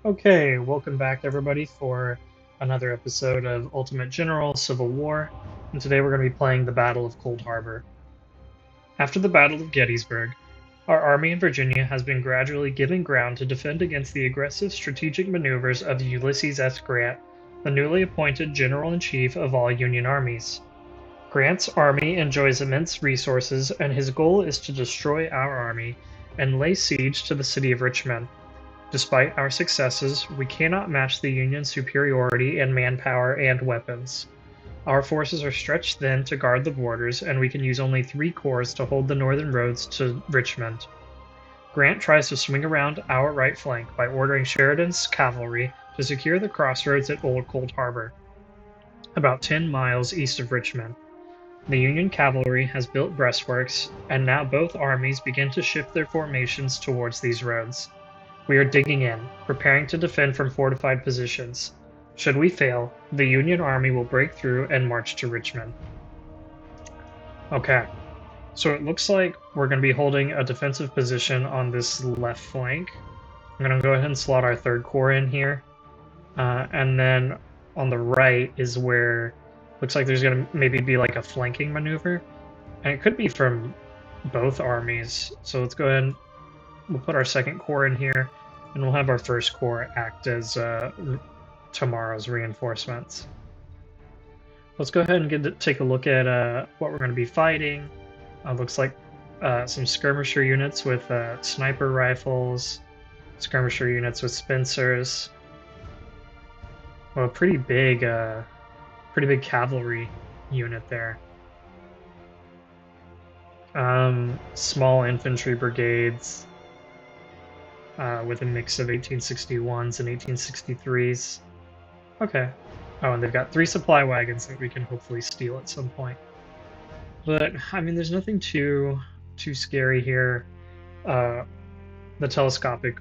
Okay, welcome back everybody for another episode of Ultimate General Civil War, and today we're going to be playing the Battle of Cold Harbor. After the Battle of Gettysburg, our army in Virginia has been gradually giving ground to defend against the aggressive strategic maneuvers of Ulysses S. Grant, the newly appointed General-in-Chief of all Union armies. Grant's army enjoys immense resources, and his goal is to destroy our army and lay siege to the city of Richmond. Despite our successes, we cannot match the Union's superiority in manpower and weapons. Our forces are stretched thin to guard the borders, and we can use only 3 corps to hold the northern roads to Richmond. Grant tries to swing around our right flank by ordering Sheridan's cavalry to secure the crossroads at Old Cold Harbor, about 10 miles east of Richmond. The Union cavalry has built breastworks, and now both armies begin to shift their formations towards these roads. We are digging in, preparing to defend from fortified positions. Should we fail, the Union army will break through and march to Richmond. Okay, so it looks like we're going to be holding a defensive position on this left flank. I'm going to go ahead and slot our 3rd Corps in here. And then on the right is where looks like there's going to maybe be like a flanking maneuver. And it could be from both armies. So let's go ahead and we'll put our 2nd Corps in here, and we'll have our 1st Corps act as tomorrow's reinforcements. Let's go ahead and take a look at what we're going to be fighting. Looks like some skirmisher units with sniper rifles, skirmisher units with Spencers. Well, pretty big cavalry unit there. Small infantry brigades with a mix of 1861s and 1863s. Okay. Oh, and they've got 3 supply wagons that we can hopefully steal at some point. But I mean, there's nothing too scary here. The telescopic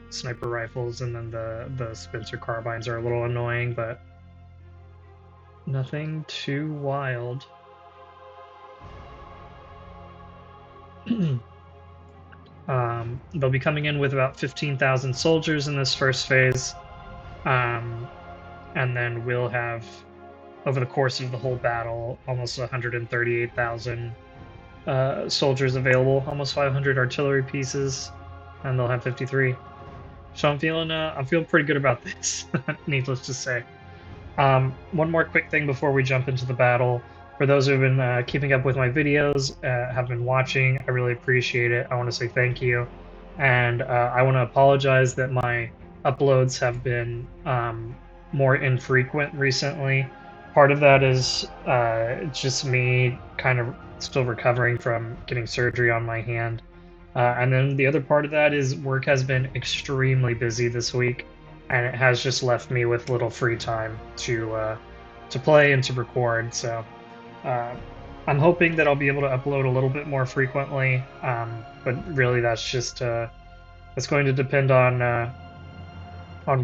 sniper rifles and then the Spencer carbines are a little annoying, but nothing too wild. They'll be coming in with about 15,000 soldiers in this first phase, and then we'll have, over the course of the whole battle, almost 138,000 soldiers available, almost 500 artillery pieces, and they'll have 53. So I'm feeling pretty good about this, needless to say. One more quick thing before we jump into the battle. For those who have been keeping up with my videos, have been watching, I really appreciate it. I want to say thank you. And I want to apologize that my uploads have been more infrequent recently. Part of that is just me kind of still recovering from getting surgery on my hand. And then the other part of that is work has been extremely busy this week, and it has just left me with little free time to play and to record. So I'm hoping that I'll be able to upload a little bit more frequently, but really that's just it's going to depend on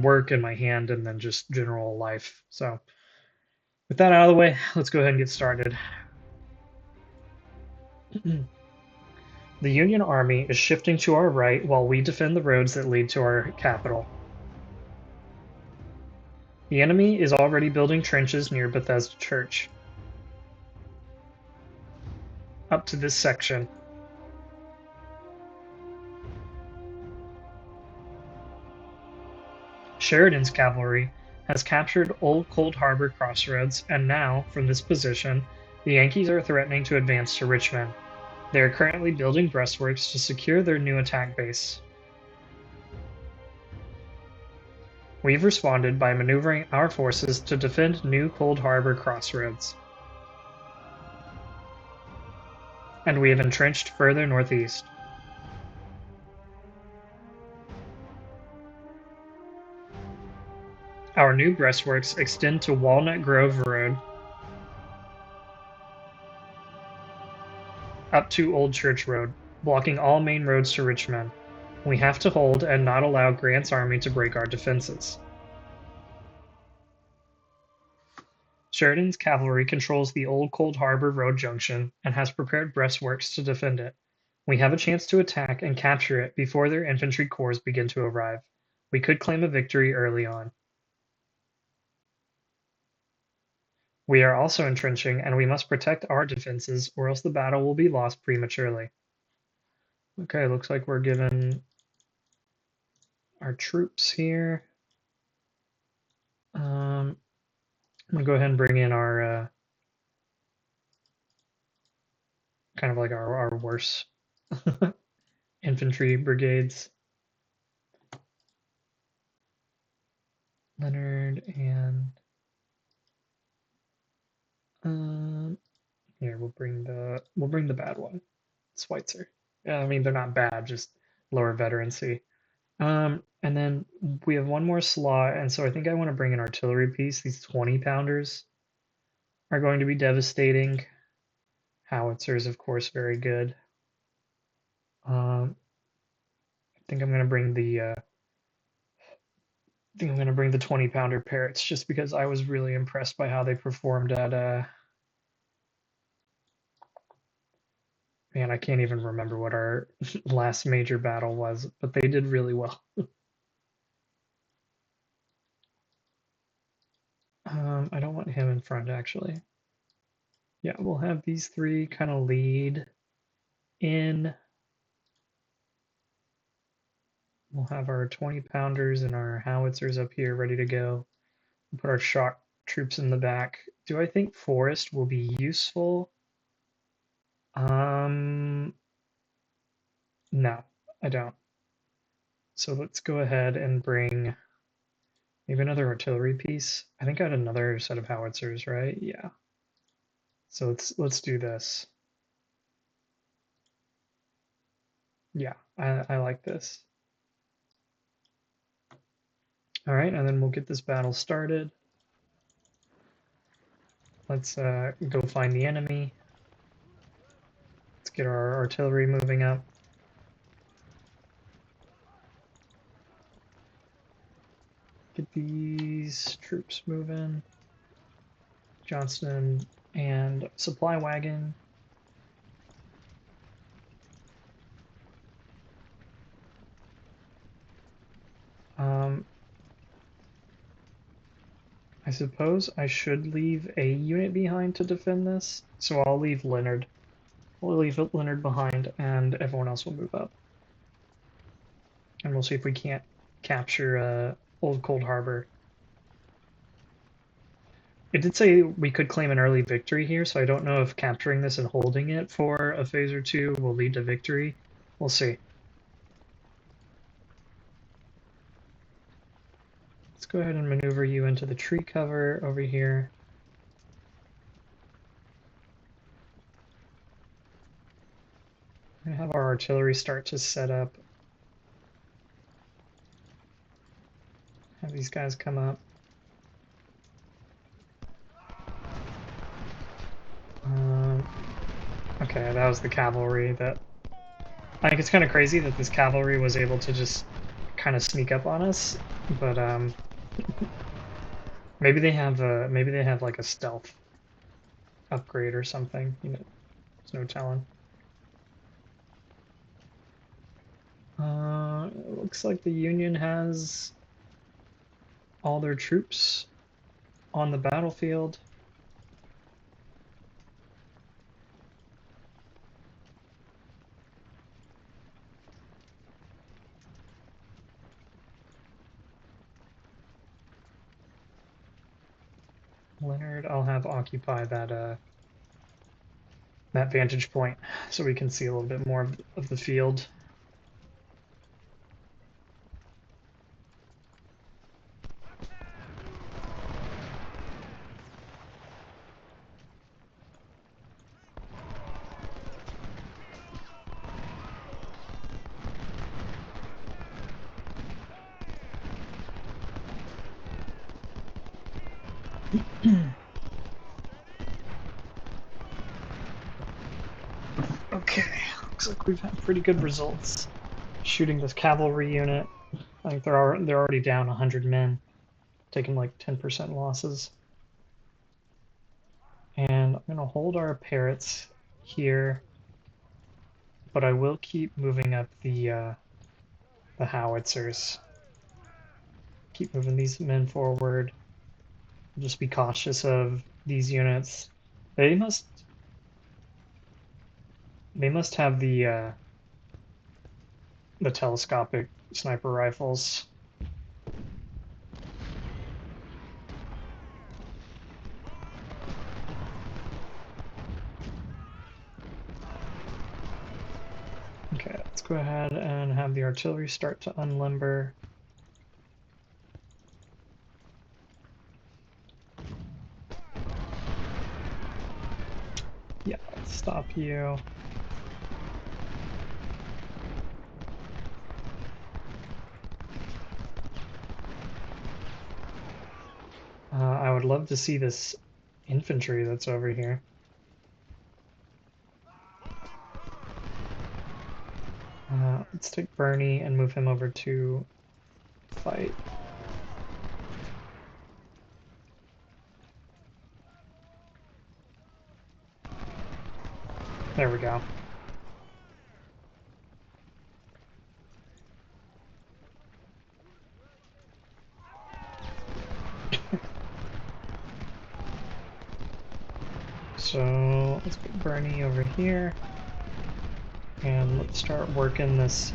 work and my hand, and then just general life. So with that out of the way, let's go ahead and get started. The Union Army is shifting to our right while we defend the roads that lead to our capital. The enemy is already building trenches near Bethesda Church. Up to this section. Sheridan's cavalry has captured Old Cold Harbor crossroads, and now, from this position, the Yankees are threatening to advance to Richmond. They are currently building breastworks to secure their new attack base. We've responded by maneuvering our forces to defend New Cold Harbor crossroads. And we have entrenched further northeast. Our new breastworks extend to Walnut Grove Road up to Old Church Road, blocking all main roads to Richmond. We have to hold and not allow Grant's army to break our defenses. Sheridan's cavalry controls the Old Cold Harbor Road junction and has prepared breastworks to defend it. We have a chance to attack and capture it before their infantry corps begin to arrive. We could claim a victory early on. We are also entrenching, and we must protect our defenses, or else the battle will be lost prematurely. Okay, looks like we're given our troops here. I'm gonna go ahead and bring in our kind of like our worst infantry brigades. Leonard and here we'll bring the bad one, Schweitzer. Yeah, I mean they're not bad, just lower veterancy. And then we have one more slot, and so I think I want to bring an artillery piece. These 20 pounders are going to be devastating. Howitzers, of course, very good. I think I'm gonna bring the 20 pounder parrots just because I was really impressed by how they performed at man, I can't even remember what our last major battle was, but they did really well. I don't want him in front actually. Yeah, we'll have these three kind of lead in. We'll have our 20 pounders and our howitzers up here ready to go. We'll put our shock troops in the back. Do I think forest will be useful? No, I don't. So let's go ahead and bring maybe another artillery piece. I think I had another set of howitzers, right? Yeah. So let's do this. Yeah, I like this. All right, and then we'll get this battle started. Let's go find the enemy. Let's get our artillery moving up. Get these troops moving. Johnston and supply wagon. I suppose I should leave a unit behind to defend this, so I'll leave Leonard. We'll leave Leonard behind, and everyone else will move up. And we'll see if we can't capture Old Cold Harbor. It did say we could claim an early victory here, so I don't know if capturing this and holding it for a phase or two will lead to victory. We'll see. Let's go ahead and maneuver you into the tree cover over here. We're gonna have our artillery start to set up. Have these guys come up. Okay, that was the cavalry that... I think it's kind of crazy that this cavalry was able to just kind of sneak up on us, but maybe they have like a stealth upgrade or something. You know, there's no telling. It looks like the Union has all their troops on the battlefield. Leonard, I'll have occupy that that vantage point so we can see a little bit more of the field. Okay, looks like we've had pretty good results shooting this cavalry unit. I think they're already down 100 men, taking like 10% losses. And I'm gonna hold our parrots here, but I will keep moving up the howitzers. keep moving these men forward. Just be cautious of these units. They must have the telescopic sniper rifles. Okay, let's go ahead and have the artillery start to unlimber. Yeah, let's stop you. I would love to see this infantry that's over here. Let's take Bernie and move him over to fight. There we go. So let's put Bernie over here, and let's start working this.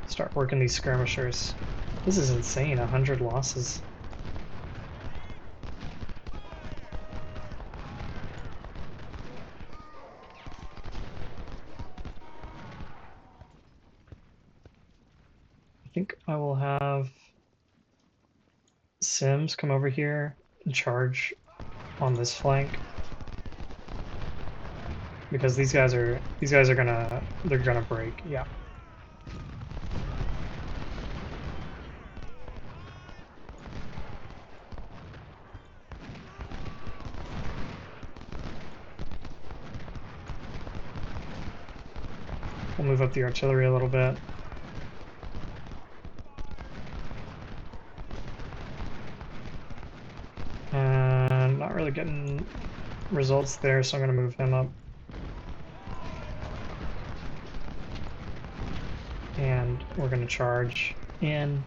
Start working these skirmishers. This is insane. 100 losses. I think I will have Sims come over here and charge on this flank, because these guys are gonna break. Yeah. We'll move up the artillery a little bit. And not really getting results there, so I'm gonna move him up. And we're gonna charge in.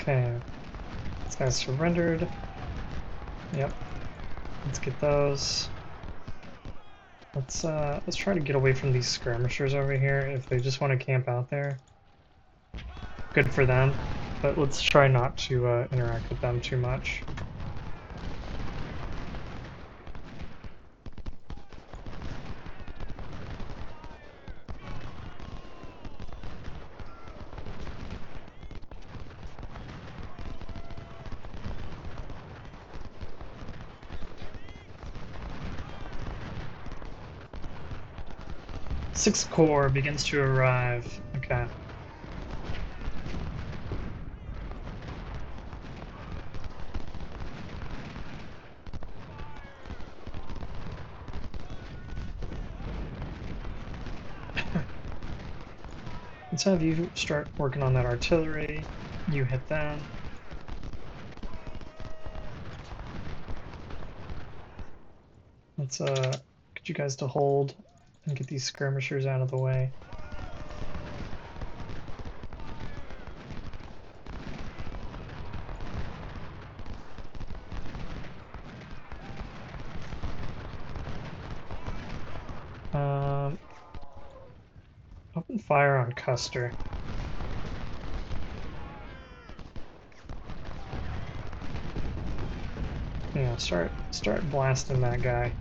Okay, this guy's surrendered. Yep. Let's get those. Let's try to get away from these skirmishers over here. If they just want to camp out there, good for them. But let's try not to interact with them too much. Sixth Corps begins to arrive. Okay. Let's have you start working on that artillery. You hit them. Let's get you guys to hold and get these skirmishers out of the way. Open fire on Custer. Yeah, start blasting that guy.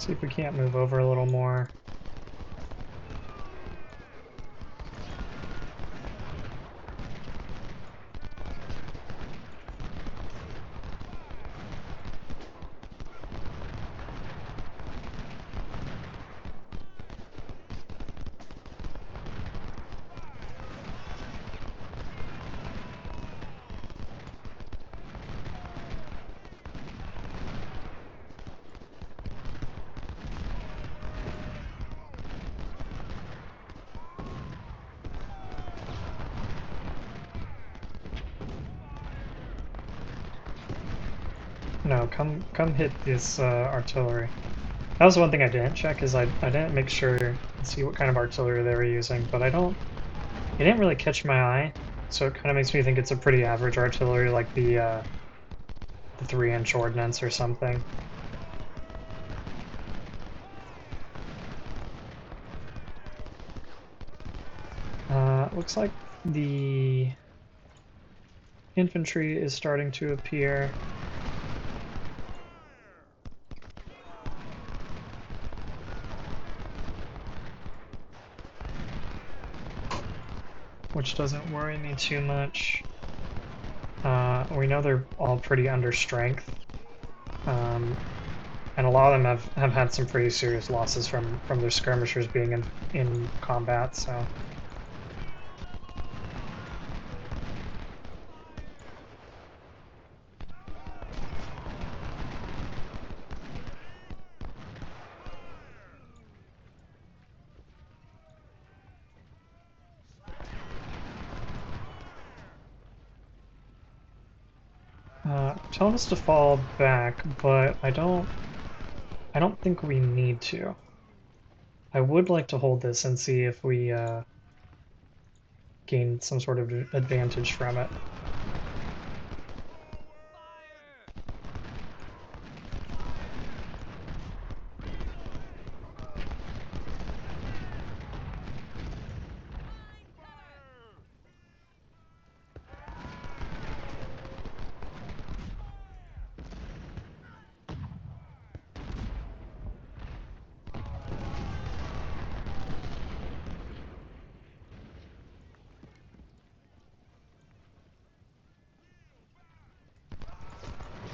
See if we can't move over a little more. No, come hit this artillery. That was one thing I didn't check, is I didn't make sure to see what kind of artillery they were using, but it didn't really catch my eye, so it kind of makes me think it's a pretty average artillery, like the 3-inch ordnance or something. Looks like the infantry is starting to appear. Which doesn't worry me too much. We know they're all pretty under strength. And a lot of them have had some pretty serious losses from their skirmishers being in combat, so... telling us to fall back, but I don't think we need to. I would like to hold this and see if we gain some sort of advantage from it.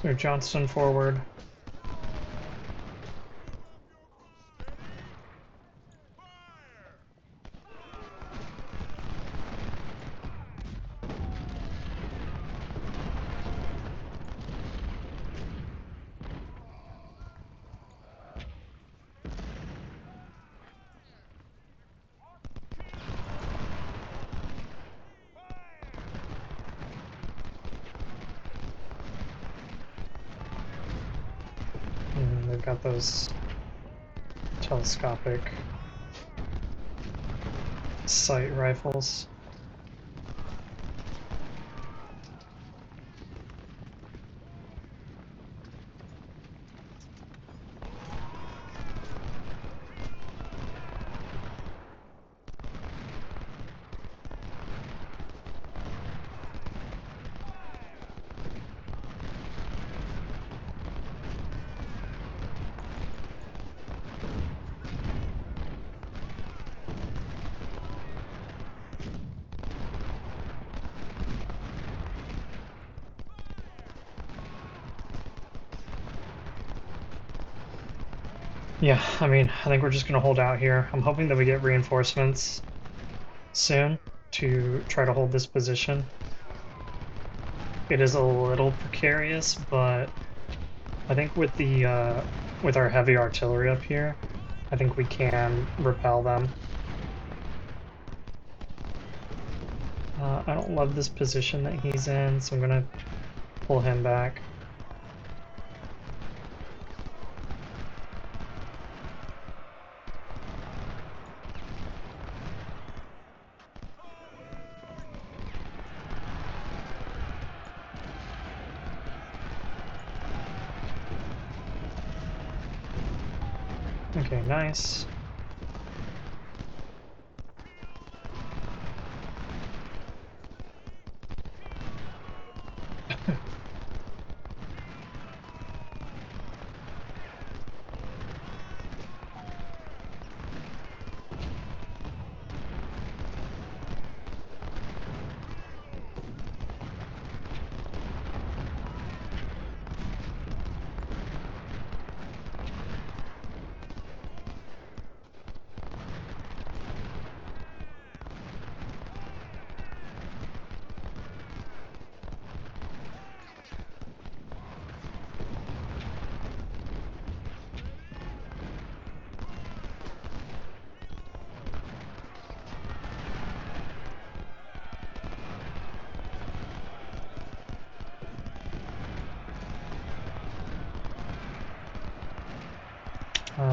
So Johnston forward. They've got those telescopic sight rifles. Yeah, I mean, I think we're just gonna hold out here. I'm hoping that we get reinforcements soon to try to hold this position. It is a little precarious, but I think with the with our heavy artillery up here, I think we can repel them. I don't love this position that he's in, so I'm gonna pull him back. Okay, nice.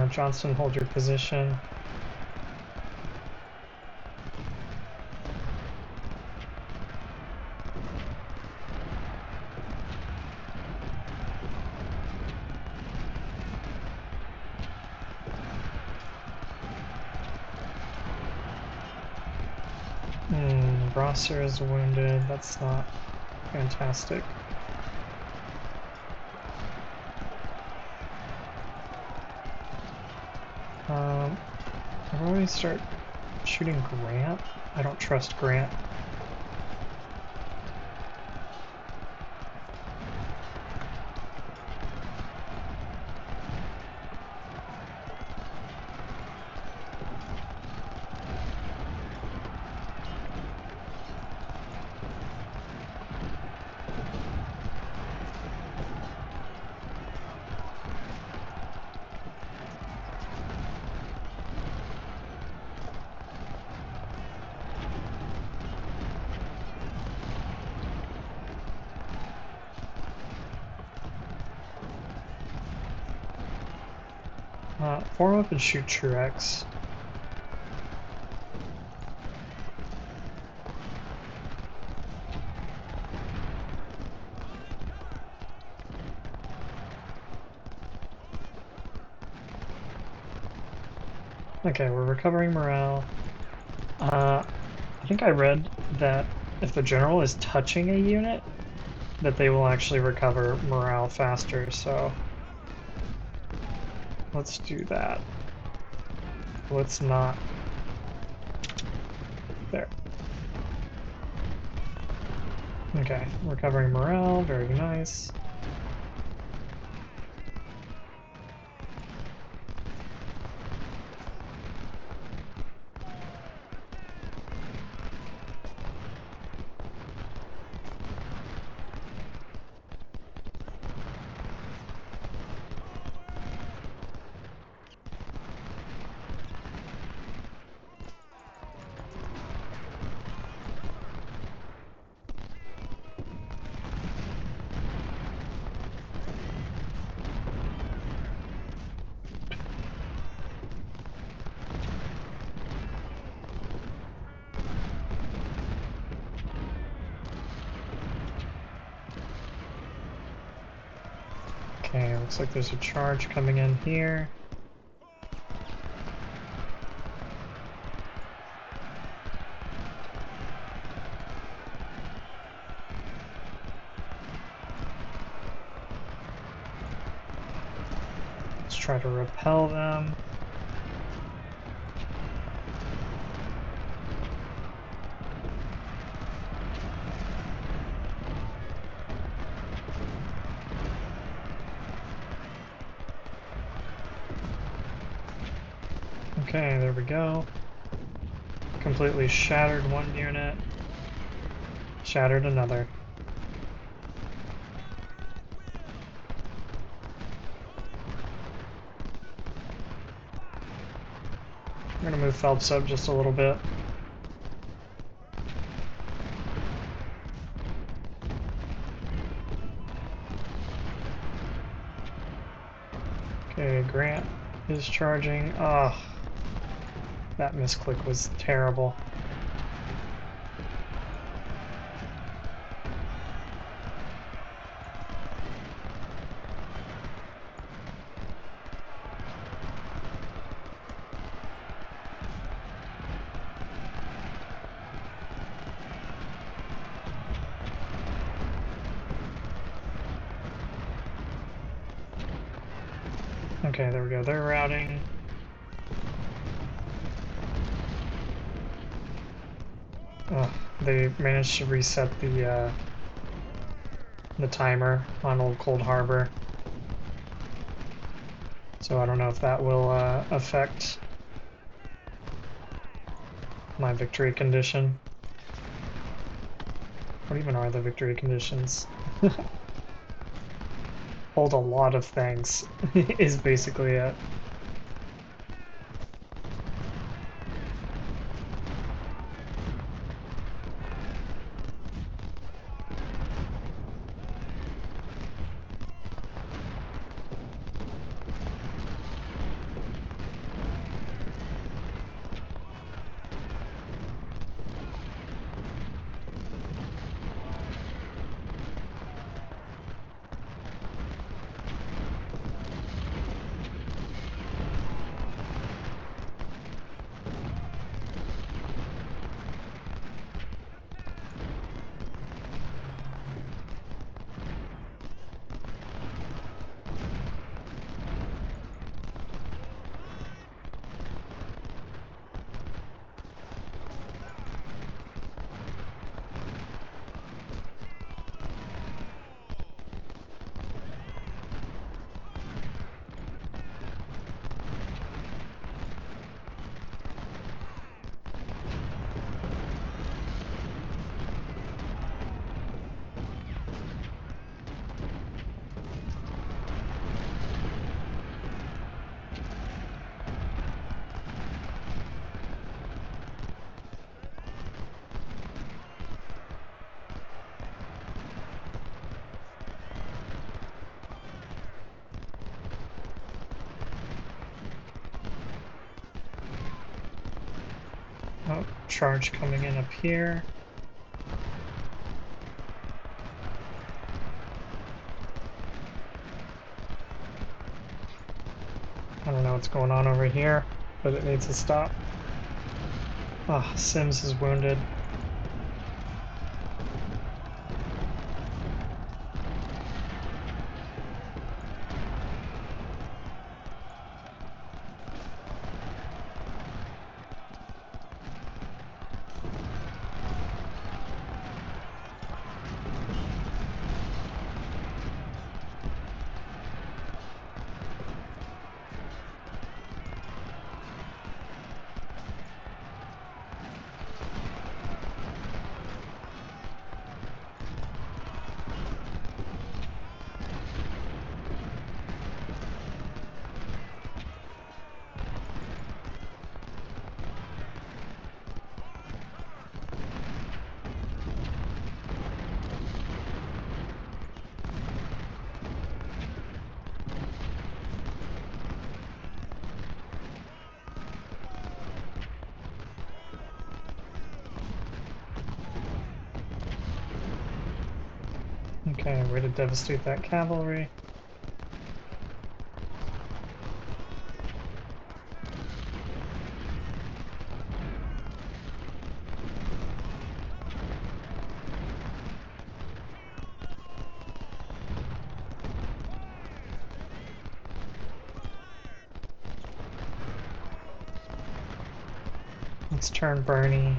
Johnston, hold your position. Rosser is wounded. That's not fantastic. How do we start shooting Grant? I don't trust Grant. Form up and shoot Truex. Okay, we're recovering morale. I think I read that if the general is touching a unit, that they will actually recover morale faster, so let's do that. Let's not. There. Okay, recovering morale, very nice. Okay, looks like there's a charge coming in here. Let's try to repel them. Okay, there we go. Completely shattered one unit. Shattered another. I'm gonna move Phelps up just a little bit. Okay, Grant is charging. Ugh. That misclick was terrible. Okay, there we go. They're routing. Oh, they managed to reset the timer on Old Cold Harbor. So I don't know if that will affect my victory condition. What even are the victory conditions? Hold a lot of things is basically it. Oh, charge coming in up here. I don't know what's going on over here, but it needs to stop. Ah, oh, Sims is wounded. Okay, way to devastate that cavalry. Let's turn Bernie.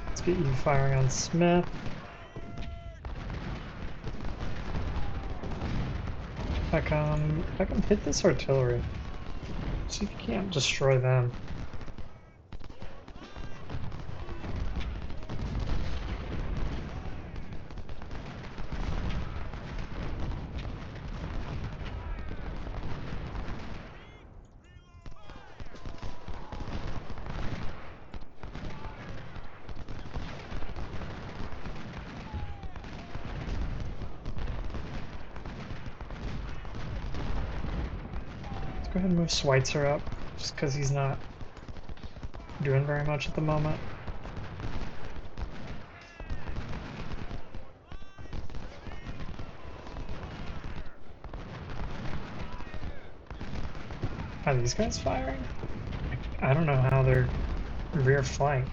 Let's get you firing on Smith. If I can hit this artillery. See if you can't destroy them. Go ahead and move Schweitzer up, just because he's not doing very much at the moment. Are these guys firing? I don't know how they're rear flanked.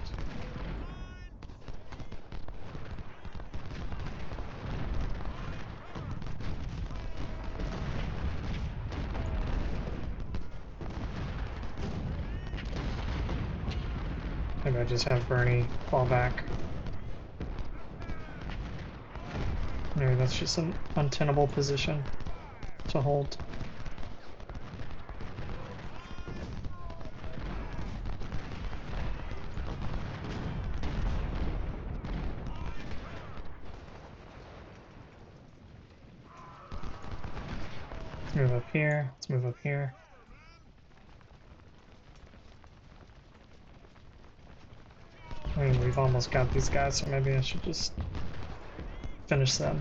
Maybe I just have Bernie fall back. Maybe that's just an untenable position to hold. Let's move up here. Let's move up here. I mean, we've almost got these guys, so maybe I should just finish them.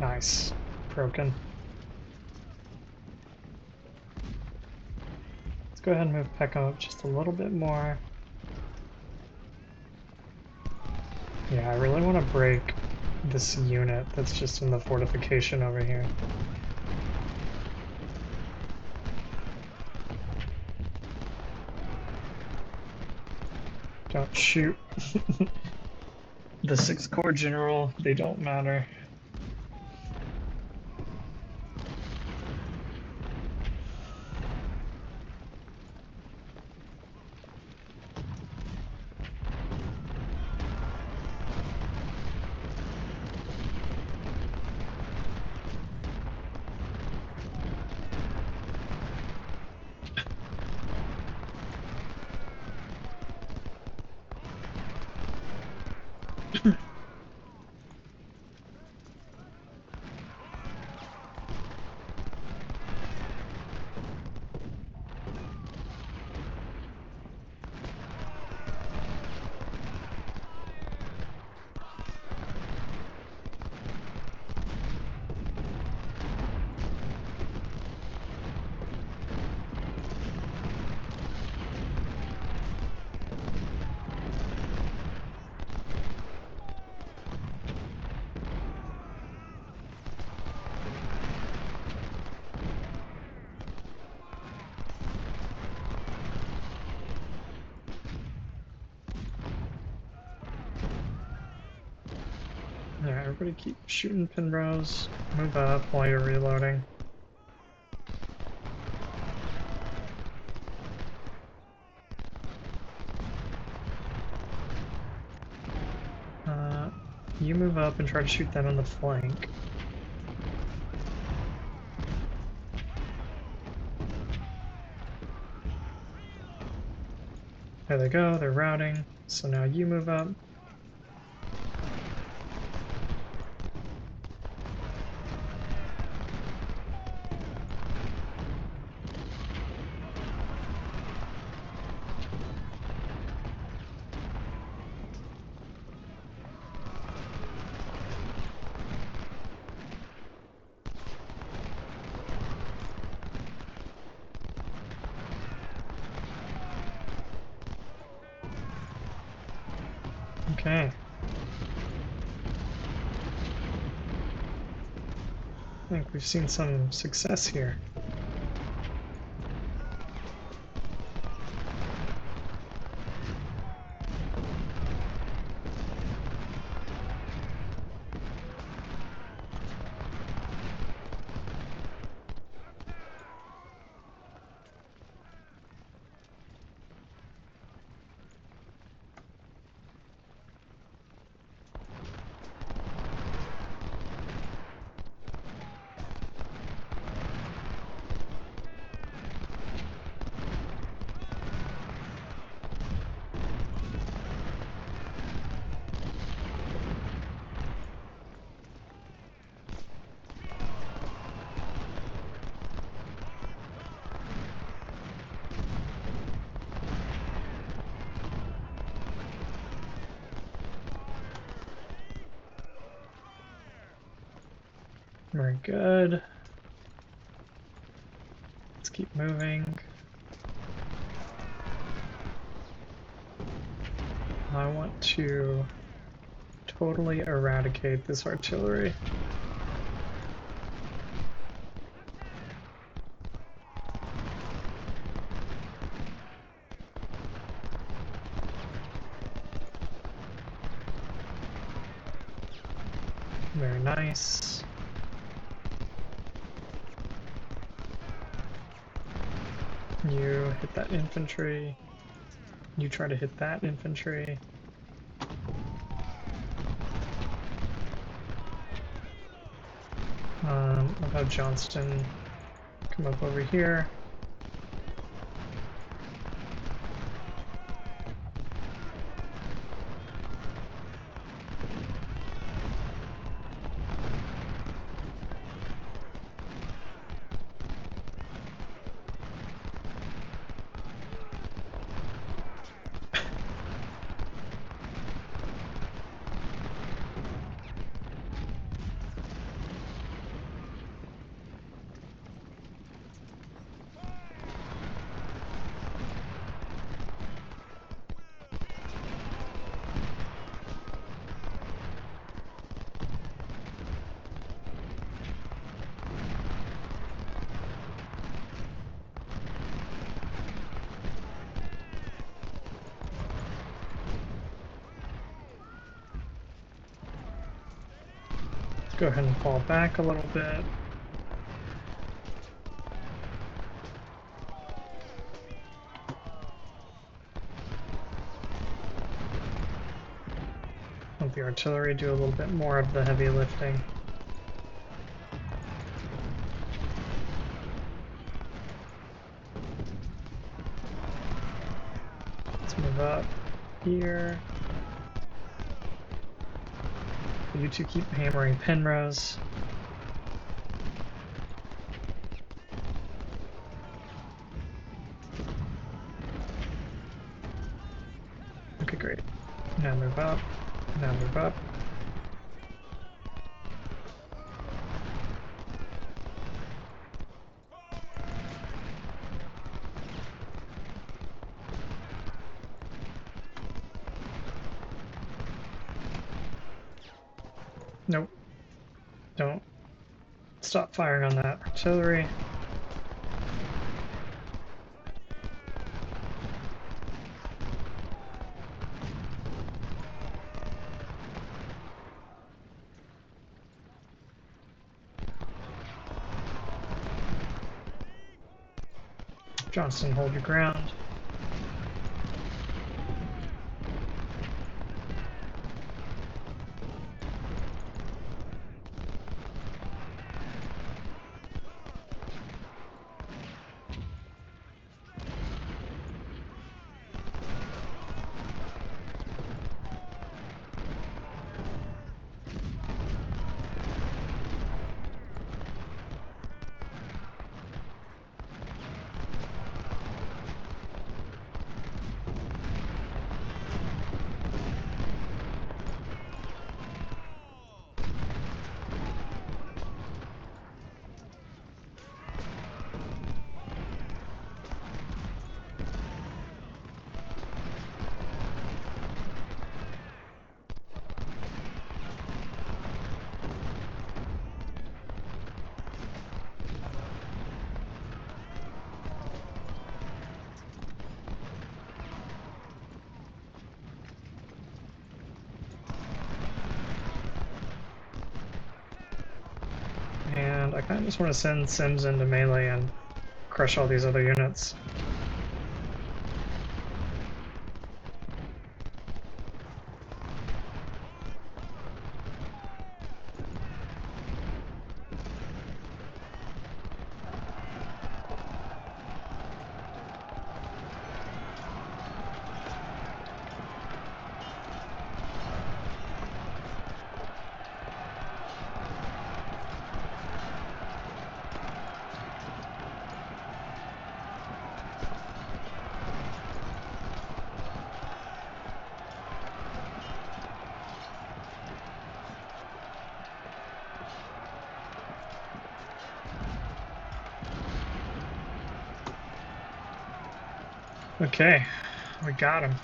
Nice. Broken. Let's go ahead and move Peckham up just a little bit more. Yeah, I really want to break this unit that's just in the fortification over here. Don't shoot. The 6th Corps General, they don't matter. Alright, everybody keep shooting Penrose. Move up while you're reloading. You move up and try to shoot them on the flank. There they go, they're routing. So now you move up. Okay. I think we've seen some success here. Very good. Let's keep moving. I want to totally eradicate this artillery. Very nice. You hit that infantry. You try to hit that infantry. I'll have Johnston come up over here. Go ahead and fall back a little bit. Let the artillery do a little bit more of the heavy lifting. Let's move up here. You two keep hammering Penrose. Okay, great. Now move up. Now move up. Nope. Don't stop firing on that artillery. Johnston, hold your ground. And I kind of just want to send Sims into melee and crush all these other units. Okay, we got him.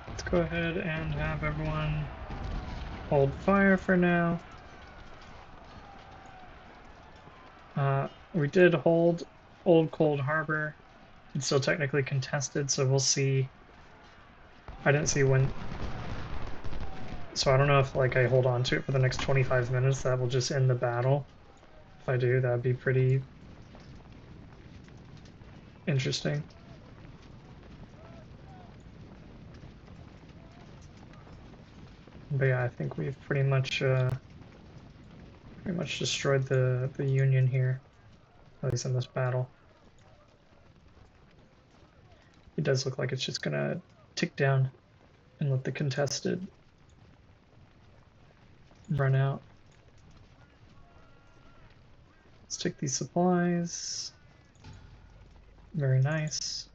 Let's go ahead and have everyone hold fire for now. We did hold Old Cold Harbor. It's still technically contested, so we'll see. I didn't see when. So I don't know if like I hold on to it for the next 25 minutes, that will just end the battle. If I do, that'd be pretty interesting. But yeah, I think we've pretty much destroyed the Union here, at least in this battle. It does look like it's just gonna tick down and let the contested run out. Let's take these supplies. Very nice.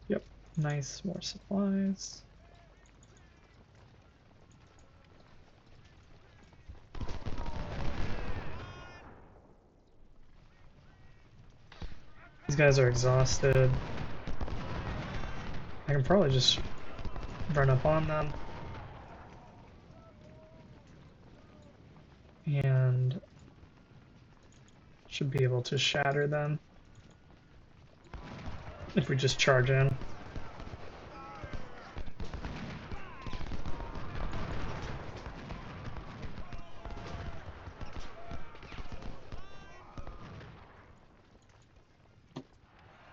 Yep, nice, more supplies. These guys are exhausted. I can probably just run up on them. And Should be able to shatter them if we just charge in.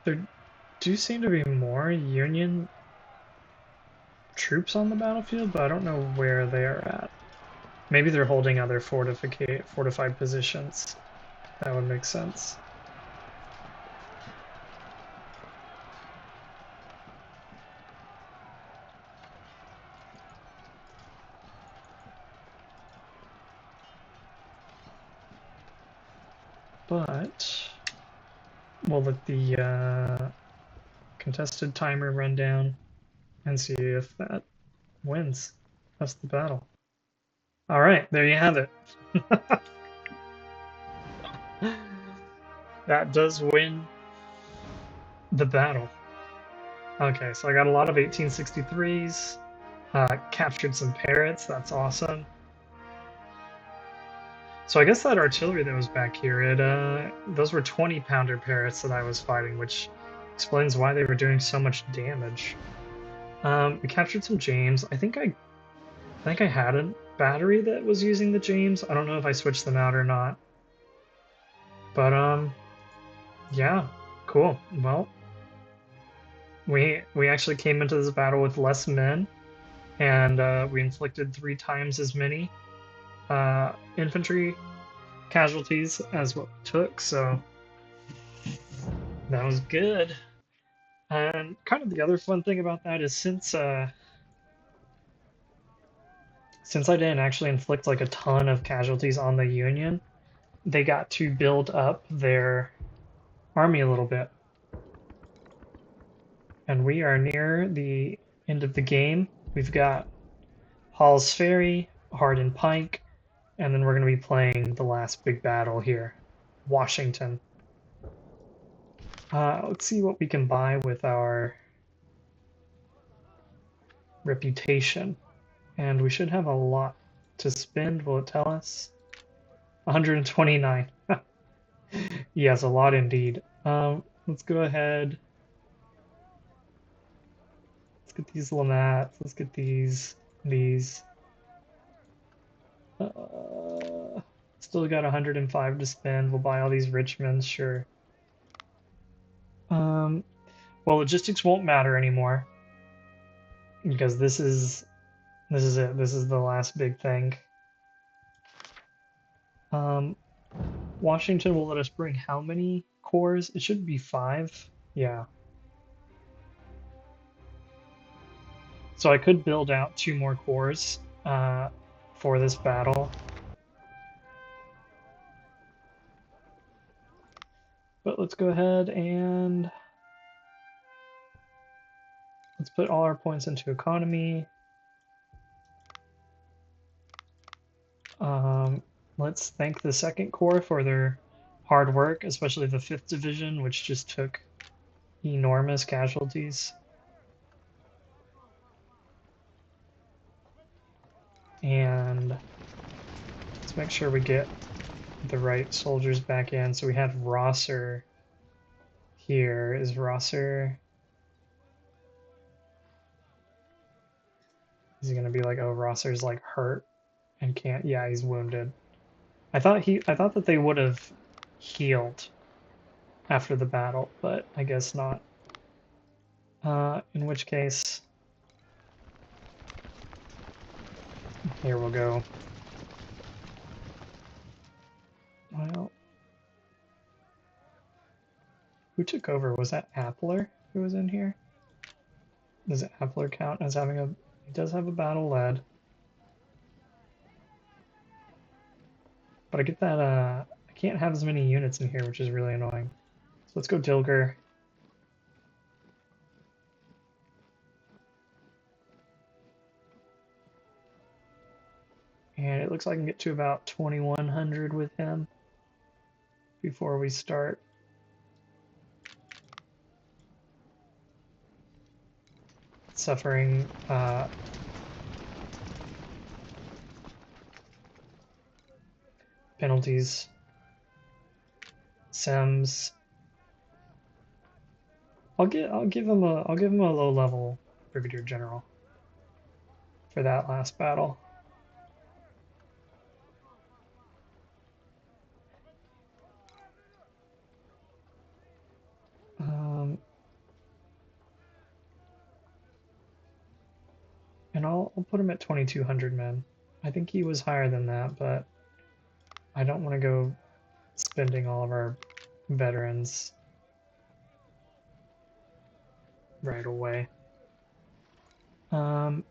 There do seem to be more Union troops on the battlefield, but I don't know where they are at. Maybe they're holding other fortified positions. That would make sense. But we'll let the contested timer run down and see if that wins. That's the battle. All right, there you have it. That does win the battle. Okay, so I got a lot of 1863s, captured some parrots, that's awesome. So I guess that artillery that was back here, those were 20-pounder parrots that I was fighting, which explains why they were doing so much damage. We captured some James. I think I had a battery that was using the James. I don't know if I switched them out or not. But yeah, cool. Well, we actually came into this battle with less men, and we inflicted 3 times as many infantry casualties as what we took, so that was good. And kind of the other fun thing about that is since I didn't actually inflict like a ton of casualties on the Union, they got to build up their army a little bit. And we are near the end of the game. We've got Hall's Ferry, Hardin Pike, and then we're going to be playing the last big battle here, Washington. Let's see what we can buy with our reputation. And we should have a lot to spend, will it tell us? 129. Yes, a lot indeed. Let's go ahead. Let's get these Lamats. Let's get these. Still got 105 to spend. We'll buy all these Richmonds, sure. Well, logistics won't matter anymore because this is it. This is the last big thing. Washington will let us bring how many cores? It should be 5. Yeah. So I could build out 2 more cores for this battle. But let's go ahead and let's put all our points into economy. Let's thank the 2nd Corps for their hard work, especially the 5th Division, which just took enormous casualties. And let's make sure we get the right soldiers back in. So we have Rosser here. Is Rosser... Is he gonna be like, oh, Rosser's like hurt and can't? Yeah, he's wounded. I thought that they would have healed after the battle, but I guess not. In which case, here we'll go. Well, who took over? Was that Appler who was in here? Does Appler count as having a... He does have a battle lead. But I get that, I can't have as many units in here, which is really annoying. So let's go Dilger. And it looks like I can get to about 2100 with him before we start. Suffering penalties. Sems. I'll give him a low level brigadier general for that last battle. And I'll put him at 2,200 men. I think he was higher than that, but I don't want to go spending all of our veterans right away. Let's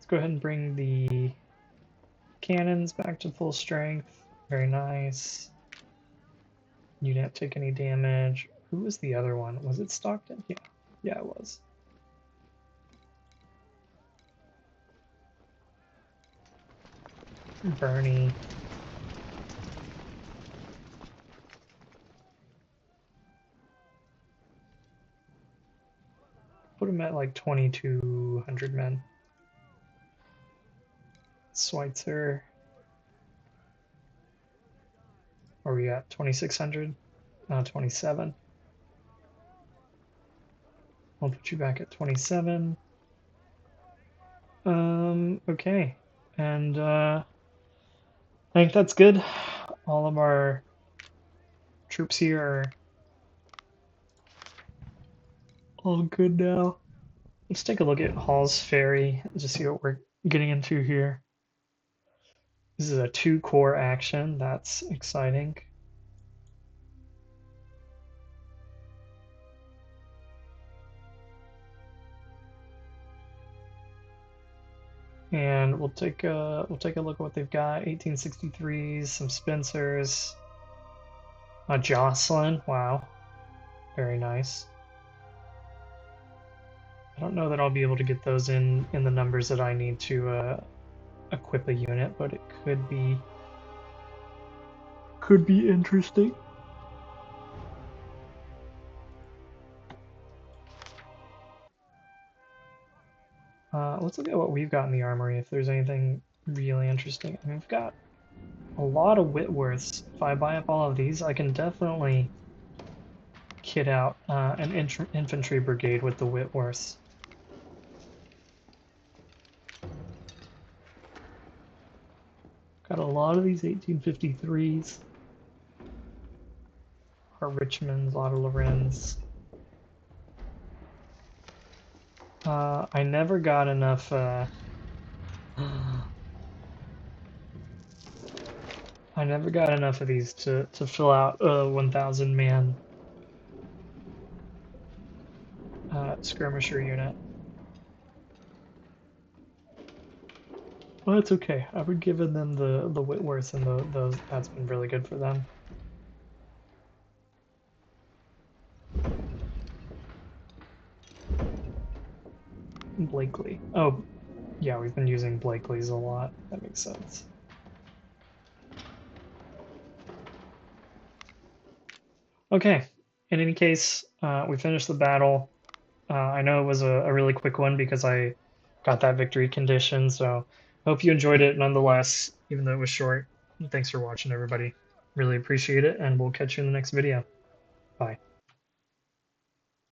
go ahead and bring the cannons back to full strength. Very nice. You didn't take any damage. Who was the other one? Was it Stockton? Yeah, it was. Bernie. Put him at like 2,200 men. Schweitzer. Where are we at? 2,600? 27. I'll put you back at 27. Okay. And I think that's good. All of our troops here are all good now. Let's take a look at Hall's Ferry and just see what we're getting into here. This is a 2-corps action. That's exciting. And we'll take a look at what they've got. 1863s, some Spencers, a Jocelyn. Wow, very nice. I don't know that I'll be able to get those in the numbers that I need to equip a unit, but it could be interesting. Let's look at what we've got in the armory, if there's anything really interesting. I mean, we've got a lot of Whitworths. If I buy up all of these, I can definitely kit out an infantry brigade with the Whitworths. Got a lot of these 1853s. Our Richmonds, a lot of Lorens. I never got enough. I never got enough of these to fill out a 1,000 man skirmisher unit. Well, that's okay. I've been giving them the Whitworths, and those that's been really good for them. Blakely. Oh, yeah, we've been using Blakely's a lot. That makes sense. Okay. In any case, we finished the battle. I know it was a really quick one because I got that victory condition, so I hope you enjoyed it nonetheless, even though it was short. Thanks for watching, everybody. Really appreciate it, and we'll catch you in the next video. Bye.